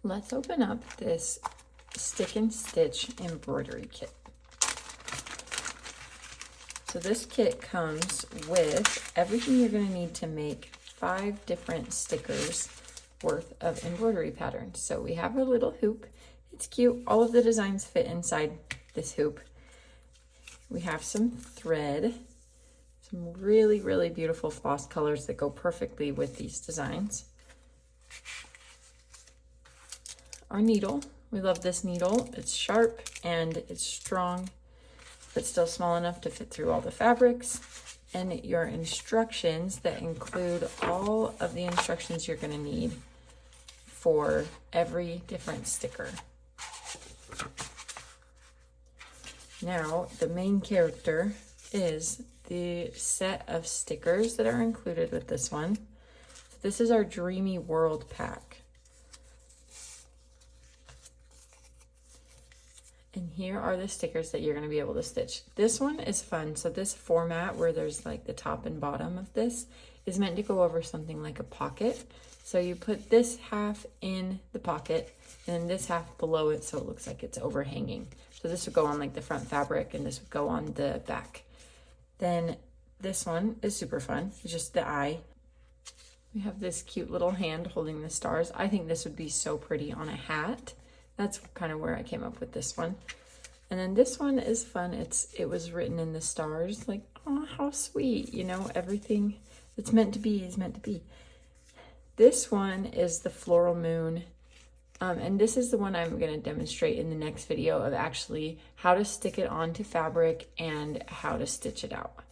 Let's open up this stick and stitch embroidery kit. So this kit comes with everything you're going to need to make 5 different stickers worth of embroidery patterns. So we have a little hoop. It's cute. All of the designs fit inside this hoop. We have some thread, some really, really beautiful floss colors that go perfectly with these designs. Our needle. We love this needle. It's sharp and it's strong, but still small enough to fit through all the fabrics. And your instructions that include all of the instructions you're going to need for every different sticker. Now, the main character is the set of stickers that are included with this one. This is our Dreamy World pack. And here are the stickers that you're going to be able to stitch. This one is fun. So this format where there's like the top and bottom of this is meant to go over something like a pocket. So you put this half in the pocket and then this half below it so it looks like it's overhanging. So this would go on like the front fabric and this would go on the back. Then this one is super fun. It's just the eye. We have this cute little hand holding the stars. I think this would be so pretty on a hat. That's kind of where I came up with this one. And then this one is fun. It was written in the stars, like, oh, how sweet. You know, everything that's meant to be is meant to be. This one is the floral moon. And this is the one I'm going to demonstrate in the next video of actually how to stick it onto fabric and how to stitch it out.